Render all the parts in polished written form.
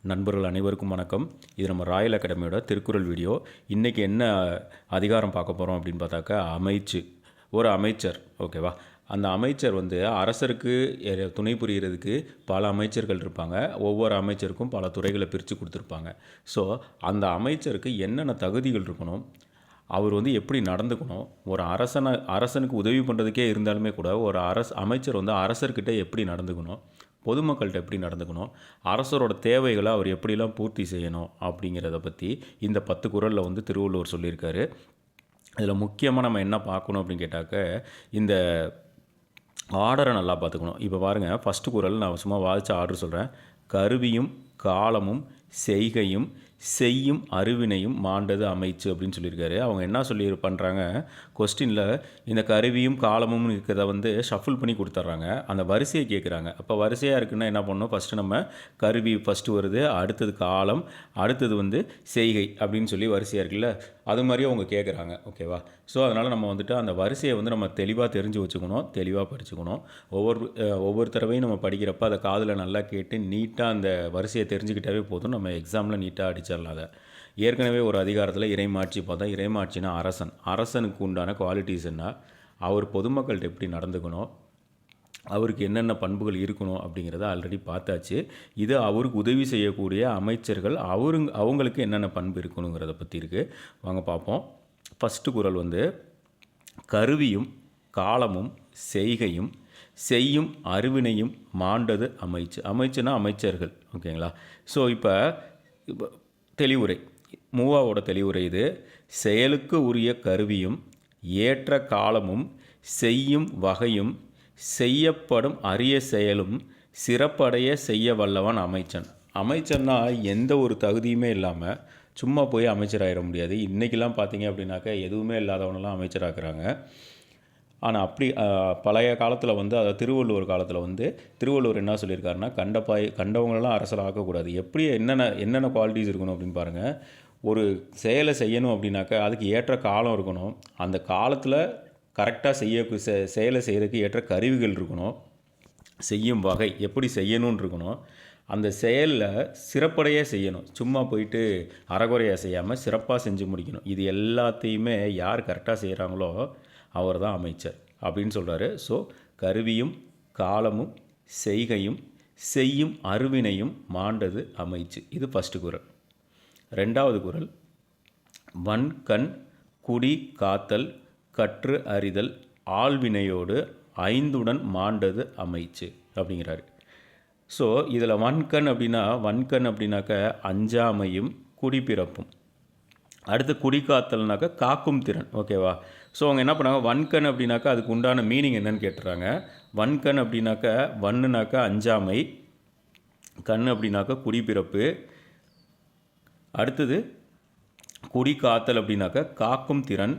நண்பர்கள் அனைவருக்கும் வணக்கம். இது நம்ம ராயல் அகாடமியோட திருக்குறள் வீடியோ. இன்றைக்கி என்ன அதிகாரம் பார்க்க போகிறோம் அப்படின்னு பார்த்தாக்கா, ஒரு அமைச்சர். ஓகேவா? அந்த அமைச்சர் அரசருக்கு துணை புரிகிறதுக்கு பல அமைச்சர்கள் இருப்பாங்க. ஒவ்வொரு அமைச்சருக்கும் பல துறைகளை பிரித்து கொடுத்துருப்பாங்க. ஸோ அந்த அமைச்சருக்கு என்னென்ன தகுதிகள் இருக்கணும், அவர் எப்படி நடந்துக்கணும், ஒரு அரசனுக்கு உதவி பண்ணுறதுக்கே இருந்தாலுமே கூட ஒரு அமைச்சர் அரசர்கிட்ட எப்படி நடந்துக்கணும், பொதுமக்கள்கிட்ட எப்படி நடந்துக்கணும், அரசரோட தேவைகளை அவர் எப்படிலாம் பூர்த்தி செய்யணும் அப்படிங்கிறத பற்றி இந்த 10 குறளில் திருவள்ளுவர் சொல்லியிருக்காரு. இதில் முக்கியமாக நம்ம என்ன பார்க்கணும் அப்படின்னு கேட்டாக்க, இந்த ஆர்டரை நல்லா பார்த்துக்கணும். இப்போ பாருங்கள், ஃபஸ்ட்டு குறள் நான் சும்மா வாதிச்ச ஆர்டர் சொல்கிறேன். கருவியும் காலமும் செய்கையும் செய்யும் அறிவினையும் மாண்டது அமைச்சு அப்படின்னு சொல்லியிருக்காரு. அவங்க என்ன பண்ணுறாங்க, கொஸ்டினில் இந்த கருவியும் காலமும் இருக்கிறத ஷஃபிள் பண்ணி கொடுத்துட்றாங்க. அந்த வரிசையை கேட்குறாங்க. அப்போ வரிசையாக இருக்குன்னா என்ன பண்ணணும், ஃபஸ்ட்டு நம்ம கருவி ஃபஸ்ட்டு வருது, அடுத்தது காலம், அடுத்தது செய்கை அப்படின்னு சொல்லி வரிசையாக இருக்குல்ல, அது மாதிரி அவங்க கேட்குறாங்க. ஓகேவா? ஸோ அதனால் நம்ம அந்த வரிசையை நம்ம தெளிவாக தெரிஞ்சு வச்சுக்கணும், தெளிவாக படிச்சுக்கணும். ஒவ்வொரு தடவையும் நம்ம படிக்கிறப்ப அதை காதில் நல்லா கேட்டு நீட்டாக அந்த வரிசையை தெரிஞ்சுக்கிட்டாவே போதும், நம்ம எக்ஸாமில் நீட்டாக அடிச்சிடலாம். அதை ஏற்கனவே ஒரு அதிகாரத்தில் இறைமாட்சி பார்த்தா, இறைமாட்சினா அரசனுக்கு உண்டான குவாலிட்டிஸ் என்ன, அவர் பொதுமக்கள்கிட்ட எப்படி நடந்துக்கணும், அவருக்கு என்னென்ன பண்புகள் இருக்கணும் அப்படிங்கிறத ஆல்ரெடி பார்த்தாச்சு. இது அவருக்கு உதவி செய்யக்கூடிய அமைச்சர்கள் அவங்களுக்கு என்னென்ன பண்பு இருக்கணுங்கிறத பற்றி இருக்குது. வாங்க பார்ப்போம். ஃபஸ்ட்டு குறள் கருவியும் காலமும் செய்கையும் செய்யும் அறிவினையும் மாண்டது அமைச்சுனா அமைச்சர்கள். ஓகேங்களா? ஸோ இப்போ தெளிவுரை, மூவாவோட தெளிவுரை இது. செயலுக்கு உரிய கருவியும் ஏற்ற காலமும் செய்யும் வகையும் செய்யப்படும் அரிய செயலும் சிறப்படைய செய்ய வல்லவன் அமைச்சன்னா எந்த ஒரு தகுதியுமே இல்லாமல் சும்மா போய் அமைச்சராகிட முடியாது. இன்றைக்கெல்லாம் பார்த்தீங்க அப்படின்னாக்கா எதுவுமே இல்லாதவனெல்லாம் அமைச்சராக்குறாங்க. ஆனால் அப்படி பழைய காலத்தில் அதாவது திருவள்ளுவர் காலத்தில் திருவள்ளுவர் என்ன சொல்லியிருக்காருன்னா, கண்டவங்களெல்லாம் அரசர் ஆக்கக்கூடாது. எப்படி என்னென்ன குவாலிட்டிஸ் இருக்கணும் அப்படின்னு பாருங்கள். ஒரு செயலை செய்யணும் அப்படின்னாக்கா அதுக்கு ஏற்ற காலம் இருக்கணும். அந்த காலத்தில் கரெக்டாக செயலை செய்கிறதுக்கு ஏற்ற கருவிகள் இருக்கணும். செய்யும் வகை எப்படி செய்யணும்னு இருக்கணும். அந்த செயலில் சிறப்படைய செய்யணும். சும்மா போயிட்டு அறகுறையாக செய்யாமல் சிறப்பாக செஞ்சு முடிக்கணும். இது எல்லாத்தையுமே யார் கரெக்டாக செய்கிறாங்களோ அவர் தான் அமைச்சர் அப்படின்னு சொல்கிறாரு. ஸோ கருவியும் காலமும் செய்கையும் செய்யும் அறிவினையும் மாண்டது அமைச்சு. இது ஃபஸ்ட்டு குறள். ரெண்டாவது குறள், வன்கண் குடி காத்தல் கற்று அறிதல் ஆள்வினையோடு ஐந்துடன் மாண்டது அமைச்சு அப்படிங்கிறாரு. ஸோ இதில் வன்கண் அப்படின்னாக்க அஞ்சாமையும் குடிப்பிறப்பும். அடுத்து குடிக்காத்தல்னாக்கா காக்கும் திறன். ஓகேவா? ஸோ அவங்க என்ன பண்ணாங்க, வன்கண் அப்படின்னாக்கா அதுக்கு உண்டான மீனிங் என்னன்னு கேட்டுறாங்க. வன்கண் அப்படின்னாக்கா வன்னுனாக்கா அஞ்சாமை, கண் அப்படின்னாக்கா குடிப்பிறப்பு, அடுத்தது குடிக்காத்தல் அப்படின்னாக்கா காக்கும் திறன்,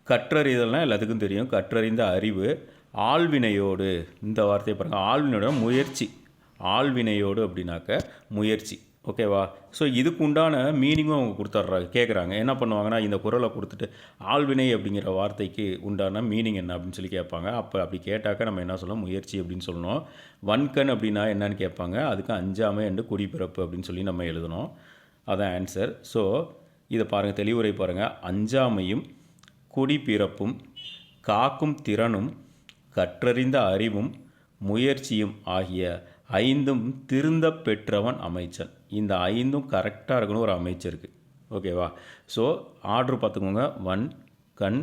கற்றறிதல்னால் எல்லாத்துக்கும் தெரியும், கற்றறிந்த அறிவு, ஆள்வினையோடு, இந்த வார்த்தையை பாருங்கள், ஆள்வினையோட முயற்சி, ஆள்வினையோடு அப்படின்னாக்க முயற்சி. ஓகேவா? ஸோ இதுக்கு உண்டான மீனிங்கும் அவங்க கொடுத்துட்றாங்க. கேட்குறாங்க, என்ன பண்ணுவாங்கன்னா இந்த குறளை கொடுத்துட்டு ஆள்வினை அப்படிங்கிற வார்த்தைக்கு உண்டான மீனிங் என்ன அப்படின்னு சொல்லி கேட்பாங்க. அப்போ அப்படி கேட்டாக்க நம்ம என்ன சொல்லணும், முயற்சி அப்படின்னு சொல்லணும். வன்கண் அப்படின்னா என்னன்னு கேட்பாங்க, அதுக்கு அஞ்சாமை என்று குடிப்பிறப்பு அப்படின்னு சொல்லி நம்ம எழுதணும். அதான் ஆன்சர். ஸோ இதை பாருங்கள், தெளிவுரை பாருங்கள். அஞ்சாமையும் குடிப்பிறப்பும் காக்கும் திறனும் கற்றறிந்த அறிவும் முயற்சியும் ஆகிய ஐந்தும் திருந்த பெற்றவன் அமைச்சன். இந்த ஐந்தும் கரெக்டாக இருக்கணும் ஒரு அமைச்சருக்கு. ஓகேவா? ஸோ ஆர்டர் பார்த்துக்கோங்க. வன் கண்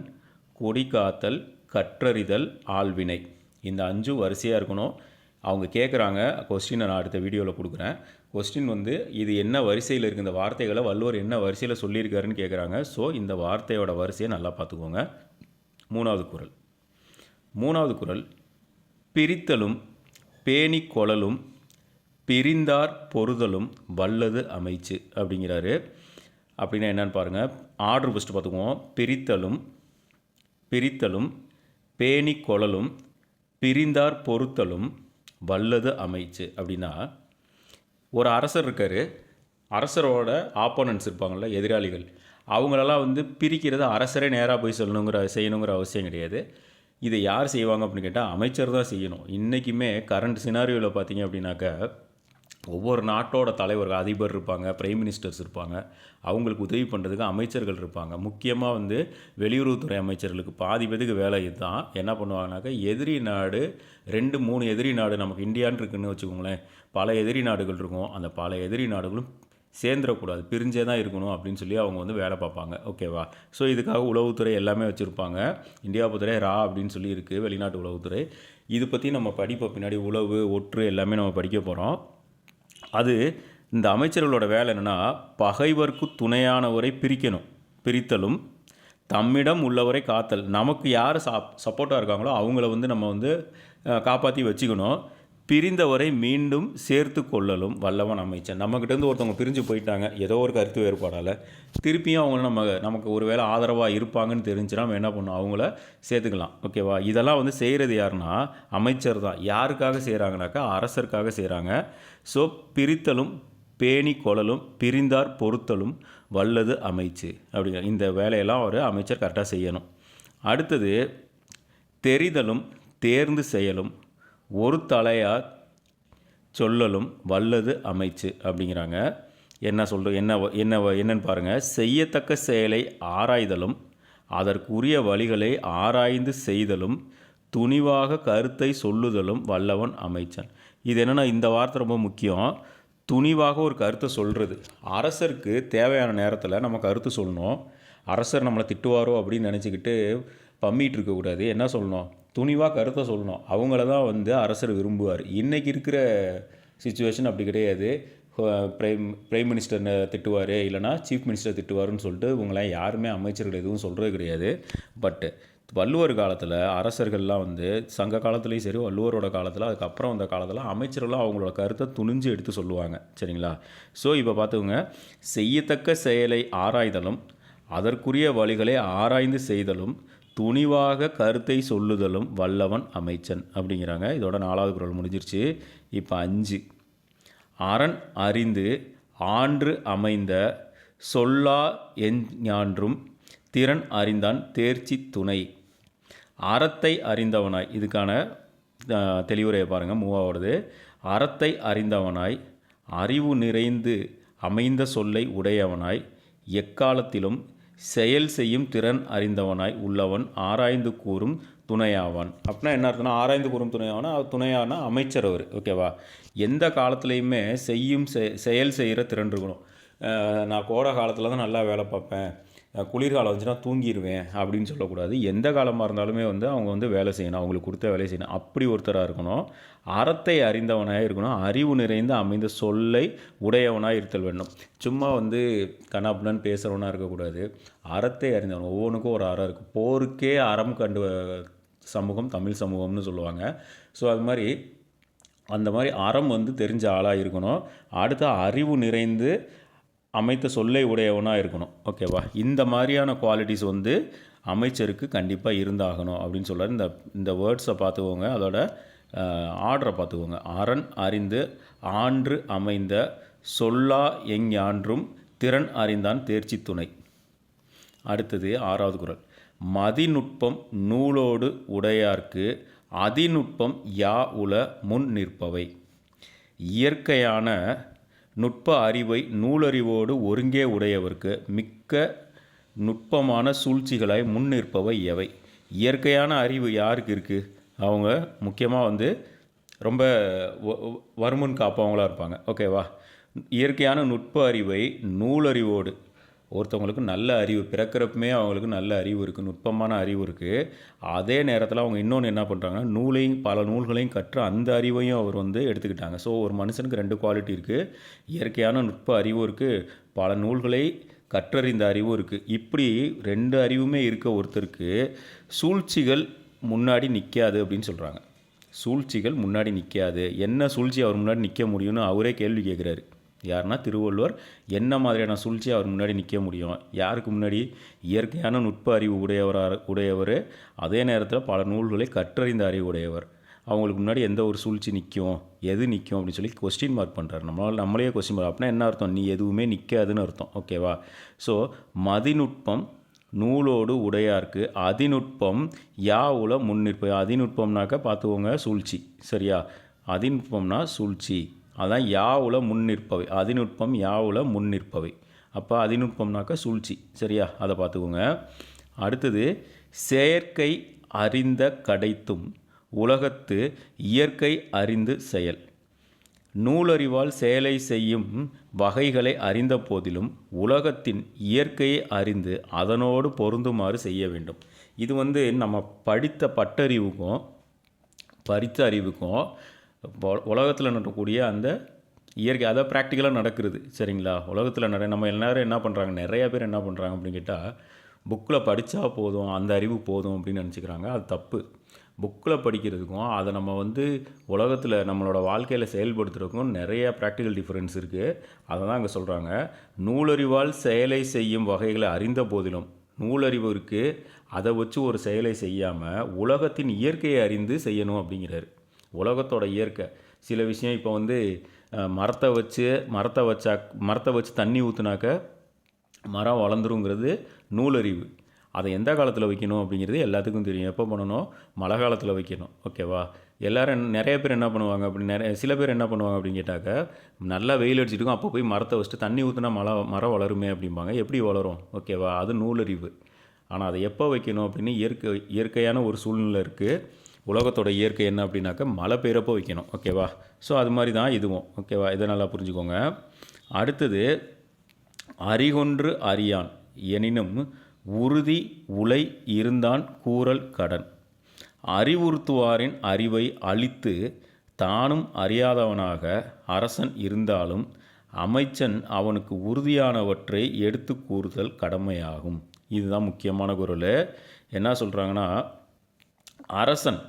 குடிக்காத்தல் கற்றறிதல் ஆள்வினை, இந்த 5 வரிசையாக இருக்கணும். அவங்க கேட்குறாங்க கொஸ்டினை, நான் அடுத்த வீடியோவில் கொடுக்குறேன். கொஸ்டின் இது என்ன வரிசையில் இருக்குது, இந்த வார்த்தைகளை வள்ளுவர் என்ன வரிசையில் சொல்லியிருக்காருன்னு கேட்குறாங்க. ஸோ இந்த வார்த்தையோட வரிசையை நல்லா பார்த்துக்கோங்க. மூணாவது குறள் பிரித்தலும் பேணி கொளலும் பிரிந்தார் பொறுதலும் வல்லது அமைச்சு அப்படிங்கிறாரு. அப்படின்னா என்னன்னு பாருங்கள். ஆர்டர் ஃபஸ்ட்டு பார்த்துக்குவோம். பிரித்தலும் பேணி கொளலும் பிரிந்தார் பொறுத்தலும் வல்லது அமைச்சு அப்படின்னா, ஒரு அரசர் இருக்கார், அரசரோட ஆப்போனன்ட்ஸ் இருப்பாங்கள்ல, எதிராளிகள், அவங்களெல்லாம் பிரிக்கிறத அரசரே நேராக போய் செய்யணுங்கிற அவசியம் கிடையாது. இதை யார் செய்வாங்க அப்படின்னு கேட்டால் அமைச்சர் தான் செய்யணும். இன்றைக்குமே கரண்ட் சினாரியோவில் பார்த்தீங்க அப்படின்னாக்கா ஒவ்வொரு நாட்டோட தலைவர்கள் அதிபர் இருப்பாங்க, பிரைம் மினிஸ்டர்ஸ் இருப்பாங்க. அவங்களுக்கு உதவி பண்ணுறதுக்கு அமைச்சர்கள் இருப்பாங்க. முக்கியமாக வந்து வெளியுறவுத்துறை அமைச்சர்களுக்கு பாதி பேருக்கு வேலை இதுதான். என்ன பண்ணுவாங்கனாக்கா, எதிரி நாடு 2, 3 எதிரி நாடு நமக்கு இந்தியான்னு இருக்குன்னு வச்சுக்கோங்களேன். பல எதிரி நாடுகள் இருக்கும். அந்த பல எதிரி நாடுகளும் சேர்ந்துடக்கூடாது, பிரிஞ்சே தான் இருக்கணும் அப்படின்னு சொல்லி அவங்க வந்து வேலை பார்ப்பாங்க. ஓகேவா? ஸோ இதுக்காக உளவுத்துறை எல்லாமே வச்சுருப்பாங்க. இந்தியா பொறுத்தவரை ரா அப்படின்னு சொல்லி இருக்குது, வெளிநாட்டு உளவுத்துறை. இது பற்றி நம்ம படிப்போம் பின்னாடி. உளவு, ஒற்று எல்லாமே நம்ம படிக்க போகிறோம். அது இந்த அமைச்சர்களோட வேலை என்னென்னா, பகைவர்க்கு துணையானவரை பிரித்தலும், தம்மிடம் உள்ளவரை காத்தல். நமக்கு யார் சப்போர்ட்டாக இருக்காங்களோ அவங்கள வந்து நம்ம வந்து காப்பாற்றி வச்சுக்கணும். பிரிந்தவரை மீண்டும் சேர்த்து கொள்ளலும் வல்லவன் அமைச்சன். நம்மக்கிட்டேருந்து ஒருத்தவங்க பிரிஞ்சு போயிட்டாங்க, ஏதோ ஒரு கருத்து வேறுபாடால். திருப்பியும் அவங்க நமக்கு ஒரு வேளை ஆதரவாக இருப்பாங்கன்னு தெரிஞ்சுன்னா நம்ம என்ன பண்ணணும், அவங்கள சேர்த்துக்கலாம். ஓகேவா? இதெல்லாம் வந்து செய்கிறது யாருன்னா அமைச்சர் தான். யாருக்காக செய்கிறாங்கனாக்கா, அரசருக்காக செய்கிறாங்க. ஸோ பிரித்தலும் பேணி கொள்ளலும் பிரிந்தார் பொறுத்தலும் வல்லது அமைச்சு அப்படிங்கிற இந்த வேலையெல்லாம் ஒரு அமைச்சர் கரெக்டாக செய்யணும். அடுத்தது தெரிதலும் தேர்ந்து செயலும் ஒரு தலையார் சொல்லலும் வல்லது அமைச்சு அப்படிங்கிறாங்க. என்ன சொல்கிறோம், என்னன்னு பாருங்கள். செய்யத்தக்க செயலை ஆராய்தலும் அதற்குரிய வழிகளை ஆராய்ந்து செய்தலும் துணிவாக கருத்தை சொல்லுதலும் வல்லவன் அமைச்சன். இது என்னென்னா, இந்த வார்த்தை ரொம்ப முக்கியம். துணிவாக ஒரு கருத்தை சொல்கிறது. அரசருக்கு தேவையான நேரத்தில் நம்ம கருத்து சொல்லணும். அரசர் நம்மளை திட்டுவாரோ அப்படின்னு நினச்சிக்கிட்டு பம்மிட்டு இருக்கக்கூடாது. என்ன சொல்லணும், துணிவாக கருத்தை சொல்லணும். அவங்கள தான் வந்து அரசர் விரும்புவார். இன்றைக்கி இருக்கிற சிச்சுவேஷன் அப்படி கிடையாது. பிரைம் மினிஸ்டர் திட்டுவார், இல்லைனா சீஃப் மினிஸ்டர் திட்டுவாருன்னு சொல்லிட்டு இவங்களாம் யாருமே அமைச்சர்கள் எதுவும் சொல்கிறது கிடையாது. பட்டு வள்ளுவர் காலத்தில் அரசர்கள்லாம் வந்து சங்க காலத்துலேயும் சரி, வள்ளுவரோட காலத்தில், அதுக்கப்புறம் அந்த காலத்தில் அமைச்சர்கள்லாம் அவங்களோட கருத்தை துணிஞ்சு எடுத்து சொல்லுவாங்க. சரிங்களா? ஸோ இப்போ பார்த்துக்கோங்க. செய்யத்தக்க செயலை ஆராய்தலும் அதற்குரிய வழிகளை ஆராய்ந்து செய்தலும் துணிவாக கருத்தை சொல்லுதலும் வல்லவன் அமைச்சன் அப்படிங்கிறாங்க. இதோட 4வது குறள் முடிஞ்சிருச்சு. இப்போ 5. அரண் அறிந்து ஆன்று அமைந்த சொல்லா எஞ்ஞான்றும் திறன் அறிந்தான் தேர்ச்சி துணை. அறத்தை அறிந்தவனாய், இதுக்கான தெளிவுரையை பாருங்கள், 3வது. அறத்தை அறிந்தவனாய் அறிவு நிறைந்து அமைந்த சொல்லை உடையவனாய் எக்காலத்திலும் செயல் செய்யும் திறன் அறிந்தவனாய் உள்ளவன் ஆராய்ந்து கூறும் துணையாவான். அப்படின்னா என்ன அர்த்தம்னா, ஆராய்ந்து கூறும் துணையாவானா, துணையான அமைச்சர் அவர். ஓகேவா? எந்த காலத்துலேயுமே செயல் செய்கிற திறன் இருக்கணும். நான் கோடை காலத்தில் தான் நல்லா வேலை பார்ப்பேன், குளிர்காலம் வந்துச்சுன்னா தூங்கிடுவேன் அப்படின்னு சொல்லக்கூடாது. எந்த காலமாக இருந்தாலுமே வந்து அவங்க வந்து வேலை செய்யணும், அவங்களுக்கு கொடுத்த வேலை செய்யணும். அப்படி ஒருத்தராக இருக்கணும். அறத்தை அறிந்தவனாக இருக்கணும். அறிவு நிறைந்து அமைந்த சொல்லை உடையவனாக இருத்தல் வேண்டும். சும்மா வந்து கண்ணாப்புன்னு பேசுகிறவனாக இருக்கக்கூடாது. அறத்தை அறிந்தவன். ஒவ்வொன்றுக்கும் ஒரு அறம் இருக்குது. போருக்கே அறம் கண்டு சமூகம் தமிழ் சமூகம்னு சொல்லுவாங்க. ஸோ அது மாதிரி அந்த மாதிரி அறம் வந்து தெரிஞ்ச ஆளாக இருக்கணும். அடுத்த அறிவு நிறைந்து அமைத்த சொல்லை உடையவனாக இருக்கணும். ஓகேவா? இந்த மாதிரியான குவாலிட்டிஸ் வந்து அமைச்சருக்கு கண்டிப்பாக இருந்தாகணும் அப்படின்னு சொல்கிறார். இந்த வேர்ட்ஸை பார்த்துக்கோங்க, அதோட ஆர்டரை பார்த்துக்கோங்க. அரண் அறிந்து ஆன்று அமைந்த சொல்லா எஞ்ஞான்றும் திறன் அறிந்தான் தேர்ச்சி துணை. அடுத்தது 6வது குறள். மதிநுட்பம் நூலோடு உடையார்க்கு அதிநுட்பம் யா உல முன் நிற்பவை. இயற்கையான நுட்ப அறிவை நூலறிவோடு ஒருங்கே உடையவர்க்கு மிக்க நுட்பமான சூழ்ச்சிகளாய் முன் நிற்பவை எவை. இயற்கையான அறிவு யாருக்கு இருக்குது? அவங்க முக்கியமாக வந்து ரொம்ப வருமுன் காப்பவங்களாக இருப்பாங்க. ஓகேவா? இயற்கையான நுட்ப அறிவை நூலறிவோடு, ஒருத்தவங்களுக்கு நல்ல அறிவு பிறக்கிறப்பமே அவங்களுக்கு நல்ல அறிவு இருக்குது, நுட்பமான அறிவு இருக்குது. அதே நேரத்தில் அவங்க இன்னொன்று என்ன பண்ணுறாங்கன்னா, பல நூல்களையும் கற்று அந்த அறிவையும் அவர் வந்து எடுத்துக்கிட்டாங்க. ஸோ ஒரு மனுஷனுக்கு 2 குவாலிட்டி இருக்குது. இயற்கையான நுட்ப அறிவும் இருக்குது, பல நூல்களை கற்றறிந்த அறிவும் இருக்குது. இப்படி 2 அறிவுமே இருக்க ஒருத்தருக்கு சூழ்ச்சிகள் முன்னாடி நிற்காது அப்படின்னு சொல்கிறாங்க. சூழ்ச்சிகள் முன்னாடி நிற்காது. என்ன சூழ்ச்சி அவர் முன்னாடி நிற்க முடியும்னு அவரே கேள்வி கேட்குறாரு. யாருன்னா திருவள்ளுவர். என்ன மாதிரியான சூழ்ச்சி அவர் முன்னாடி நிற்க முடியும்? யாருக்கு முன்னாடி? இயற்கையான நுட்ப அறிவு உடையவர், அதே நேரத்தில் பல நூல்களை கற்றறிந்த அறிவு உடையவர். அவங்களுக்கு முன்னாடி எந்த ஒரு சூழ்ச்சி நிற்கும், எது நிற்கும் அப்படின்னு சொல்லி கொஸ்டின் மார்க் பண்ணுறாரு. நம்மளே கொஸ்டின் மார்க். அப்படின்னா என்ன அர்த்தம்? நீ எதுவுமே நிற்காதுன்னு அர்த்தம். ஓகேவா? ஸோ மதிநுட்பம் நூலோடு உடையார்க்கு அதிநுட்பம் யா உல முன்னிற்பு. அதிநுட்பம்னாக்க பார்த்துக்கோங்க, சூழ்ச்சி. சரியா? அதிநுட்பம்னா சூழ்ச்சி. அதான் யாவுல முன் நிற்பவை. அதிநுட்பம் யாவுல முன் நிற்பவை. அப்போ அதிநுட்பம்னாக்கா சூழ்ச்சி. சரியா, அதை பார்த்துக்கோங்க. அடுத்தது செயற்கை அறிந்த கடைத்தும் உலகத்து இயற்கை அறிந்து செயல். நூலறிவால் செயலை செய்யும் வகைகளை அறிந்த போதிலும் உலகத்தின் இயற்கையை அறிந்து அதனோடு பொருந்துமாறு செய்ய வேண்டும். இது நம்ம படித்த பட்டறிவுக்கும் படித்த அறிவுக்கும் உலகத்தில் நடக்கக்கூடிய அந்த இயற்கை அதை ப்ராக்டிக்கலாக நடக்கிறது. சரிங்களா, உலகத்தில் நம்ம எல்லோரும் என்ன பண்ணுறாங்க, நிறையா பேர் என்ன பண்ணுறாங்க அப்படின்னு கேட்டால், புக்கில் படித்தா போதும், அந்த அறிவு போதும் அப்படின்னு நினச்சிக்கிறாங்க. அது தப்பு. புக்கில் படிக்கிறதுக்கும் அதை நம்ம உலகத்தில் நம்மளோட வாழ்க்கையில் செயல்படுத்துறதுக்கும் நிறைய ப்ராக்டிக்கல் டிஃப்ரென்ஸ் இருக்குது. அதை தான் அங்கே சொல்கிறாங்க. நூலறிவால் செயலை செய்யும் வகைகளை அறிந்த போதிலும், நூலறிவு இருக்குது, அதை வச்சு ஒரு செயலை செய்யாமல் உலகத்தின் இயற்கையை அறிந்து செய்யணும் அப்படிங்கிறாரு. உலகத்தோட இயற்கை சில விஷயம் இப்போ மரத்தை வச்சு தண்ணி ஊற்றுனாக்க மரம் வளர்ந்துருங்கிறது நூலறிவு. அதை எந்த காலத்தில் வைக்கணும் அப்படிங்கிறது எல்லாத்துக்கும் தெரியும். எப்போ பண்ணணும், மழை காலத்தில் வைக்கணும். ஓகேவா, எல்லோரும் நிறைய பேர் என்ன பண்ணுவாங்க சில பேர் என்ன பண்ணுவாங்க அப்படின்னு கேட்டாக்க, நல்லா வெயில் அடிச்சுட்டுக்கும், அப்போ போய் மரத்தை வச்சுட்டு தண்ணி ஊற்றினா மரம் வளருமே அப்படிம்பாங்க. எப்படி வளரும்? ஓகேவா, அது நூலறிவு. ஆனால் அதை எப்போ வைக்கணும் அப்படின்னு இயற்கையான ஒரு சூழ்நிலை இருக்குது. உலகத்தோட இயற்கை என்ன அப்படின்னாக்கா மழை பெய்கிறப்போ வைக்கணும். ஓகேவா, ஸோ அது மாதிரி தான் இதுவும். ஓகேவா, இதை நல்லா புரிஞ்சுக்கோங்க. அடுத்தது அறிகொன்று அறியான் எனினும் உறுதி உலை இருந்தான் கூறல் கடன். அறிவுறுத்துவாரின் அறிவை அழித்து தானும் அறியாதவனாக அரசன் இருந்தாலும் அமைச்சன் அவனுக்கு உறுதியானவற்றை எடுத்து கூறுதல் கடமையாகும். இதுதான் முக்கியமான குறள். என்ன சொல்கிறாங்கன்னா, அரசன்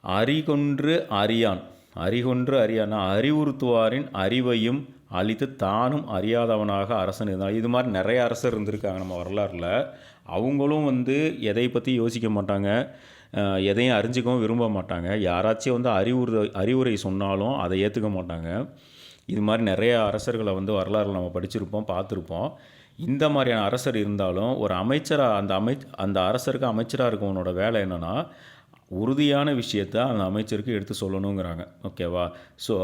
அறிகொன்று அறியான், அறிகொன்று அறியான் அறிவுறுத்துவாரின் அறிவையும் அழித்து தானும் அறியாதவனாக அரசன் இருந்தால். இது மாதிரி நிறைய அரசர் இருந்திருக்காங்க நம்ம வரலாறில். அவங்களும் எதை பற்றி யோசிக்க மாட்டாங்க, எதையும் அறிஞ்சிக்கவும் விரும்ப மாட்டாங்க. யாராச்சும் அறிவுரை சொன்னாலும் அதை ஏற்றுக்க மாட்டாங்க. இது மாதிரி நிறைய அரசர்களை வரலாறில் நம்ம படிச்சிருப்போம், பார்த்துருப்போம். இந்த மாதிரியான அரசர் இருந்தாலும் ஒரு அமைச்சராக அந்த அரசருக்கு அமைச்சராக இருக்கவனோட வேலை என்னென்னா, உறுதியான விஷயத்தை அந்த அமைச்சருக்கு எடுத்து சொல்லணுங்கிறாங்க. ஓகேவா, ஸோ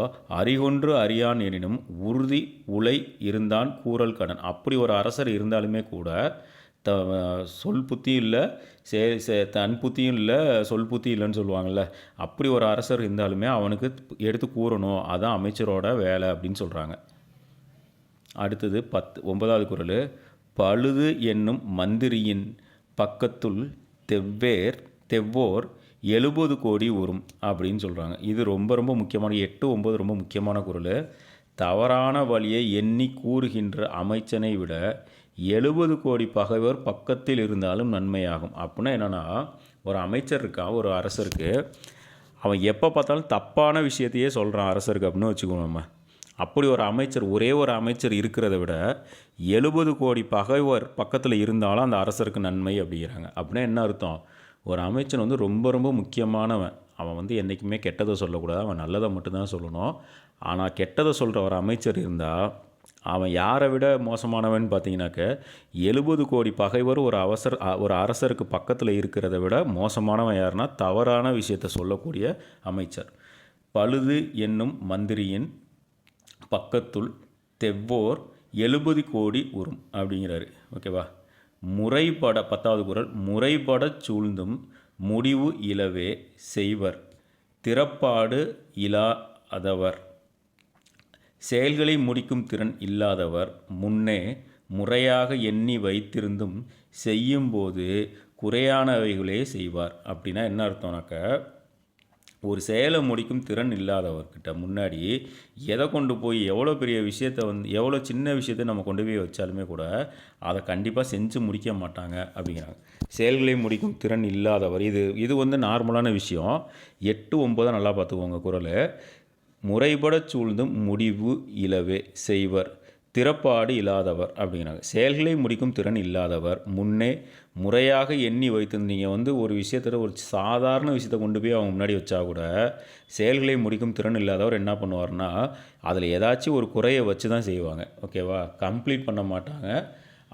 அறிகொன்று அறியான் எனினும் உறுதி உலை இருந்தான் கூறல் கடன். அப்படி ஒரு அரசர் இருந்தாலுமே கூட சொல் புத்தி இல்லை, தன் புத்தியும் இல்லை, சொல் புத்தி இல்லைன்னு சொல்லுவாங்கள்ல, அப்படி ஒரு அரசர் இருந்தாலுமே அவனுக்கு எடுத்து கூறணும், அதான் அமைச்சரோட வேலை அப்படின்னு சொல்கிறாங்க. அடுத்தது 9வது குறள். பழுது என்னும் மந்திரியின் பக்கத்துள் தெவ்வோர் 70 கோடி உறும் அப்படின்னு சொல்கிறாங்க. இது ரொம்ப ரொம்ப முக்கியமான 8, 9 ரொம்ப முக்கியமான குறள். தவறான வழியை எண்ணி கூறுகின்ற அமைச்சனை விட 70 கோடி பகைவர் பக்கத்தில் இருந்தாலும் நன்மையாகும். அப்படின்னா என்னென்னா, ஒரு அமைச்சர் இருக்கான், ஒரு அரசருக்கு, அவன் எப்போ பார்த்தாலும் தப்பான விஷயத்தையே சொல்கிறான் அரசருக்கு அப்படின்னு வச்சுக்கோங்க. நம்ம அப்படி ஒரு அமைச்சர், ஒரே ஒரு அமைச்சர் இருக்கிறத விட 70 கோடி பகைவர் பக்கத்தில் இருந்தாலும் அந்த அரசருக்கு நன்மை அப்படிங்கிறாங்க. அப்படின்னா என்ன அர்த்தம், ஒரு அமைச்சன் ரொம்ப ரொம்ப முக்கியமானவன். அவன் என்றைக்குமே கெட்டதை சொல்லக்கூடாது, அவன் நல்லதை மட்டும்தான் சொல்லணும். ஆனால் கெட்டதை சொல்கிற ஒரு அமைச்சர் இருந்தால் அவன் யாரை விட மோசமானவன் பார்த்தீங்கன்னாக்க, 70 கோடி பகைவர் ஒரு அரசருக்கு பக்கத்தில் இருக்கிறத விட மோசமானவன் யாருன்னா, தவறான விஷயத்தை சொல்லக்கூடிய அமைச்சர். பழுது என்னும் மந்திரியின் பக்கத்துள் தெவ்வோர் 70 கோடி உறும் அப்படிங்கிறாரு. ஓகேவா, முறைப்பட 10வது குறள். முறைப்படச் சூழ்ந்தும் முடிவு இலவே செய்வர் திறப்பாடு இல்லாதவர். செயல்களை முடிக்கும் திறன் இல்லாதவர் முன்னே முறையாக எண்ணி வைத்திருந்தும் செய்யும்போது குறையானவைகளே செய்வார். அப்படின்னா என்ன அர்த்தம்னாக்க, ஒரு செயலை முடிக்கும் திறன் இல்லாதவர்கிட்ட முன்னாடி எதை கொண்டு போய் எவ்வளோ பெரிய விஷயத்தை எவ்வளோ சின்ன விஷயத்தை நம்ம கொண்டு போய் வச்சாலுமே கூட அதை கண்டிப்பாக செஞ்சு முடிக்க மாட்டாங்க அப்படிங்கிறாங்க. செயல்களை முடிக்கும் திறன் இல்லாதவர், இது நார்மலான விஷயம். 8, 9 நல்லா பார்த்துக்கோங்க குறள். முறைப்படச் சூழ்ந்தும் முடிவு இலவே செய்வர் திறப்பாடு இல்லாதவர் அப்படிங்கிறாங்க. செயல்களை முடிக்கும் திறன் இல்லாதவர் முன்னே முறையாக எண்ணி வைத்து, நீங்கள் ஒரு விஷயத்தில் ஒரு சாதாரண விஷயத்தை கொண்டு போய் அவங்க முன்னாடி வச்சா கூட செயல்களை முடிக்கும் திறன் இல்லாதவர் என்ன பண்ணுவார்னா, அதில் ஏதாச்சும் ஒரு குறையை வச்சு தான் செய்வாங்க. ஓகேவா, கம்ப்ளீட் பண்ண மாட்டாங்க.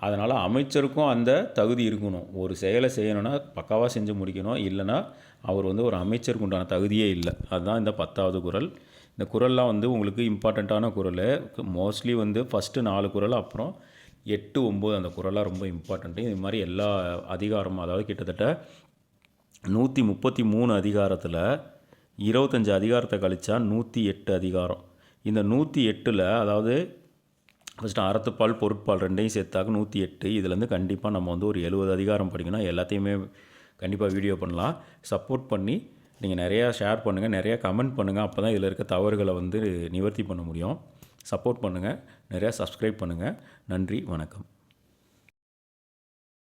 அதனால் அமைச்சருக்கும் அந்த தகுதி இருக்கணும். ஒரு செயலை செய்யணும்னா பக்காவாக செஞ்சு முடிக்கணும், இல்லைனா அவர் ஒரு அமைச்சருக்கு உண்டான தகுதியே இல்லை. அதுதான் இந்த 10வது குறள். இந்த குறள்லாம் வந்து உங்களுக்கு இம்பார்ட்டண்ட்டான குறள். மோஸ்ட்லி வந்து ஃபஸ்ட்டு 4 குறள், அப்புறம் 8, 9 அந்த குறள்லாம் ரொம்ப இம்பார்ட்டண்ட்டு. இது மாதிரி எல்லா அதிகாரமும், அதாவது கிட்டத்தட்ட 133 அதிகாரத்தில் 25 அதிகாரத்தை கழிச்சா 108 அதிகாரம். இந்த 108ல் அதாவது ஃபஸ்ட்டு அறத்துப்பால் பொருட்பால் ரெண்டையும் சேர்த்தாக்க 108. இதுலேருந்து கண்டிப்பாக நம்ம வந்து ஒரு 70 அதிகாரம் படிக்கணும். எல்லாத்தையுமே கண்டிப்பாக வீடியோ பண்ணலாம். சப்போர்ட் பண்ணி நீங்கள் நிறையா ஷேர் பண்ணுங்கள், நிறையா கமெண்ட் பண்ணுங்கள். அப்போ தான் இதில் இருக்க தவறுகளை வந்து நிவர்த்தி பண்ண முடியும். சப்போர்ட் பண்ணுங்கள், நிறையா சப்ஸ்கிரைப் பண்ணுங்கள். நன்றி, வணக்கம்.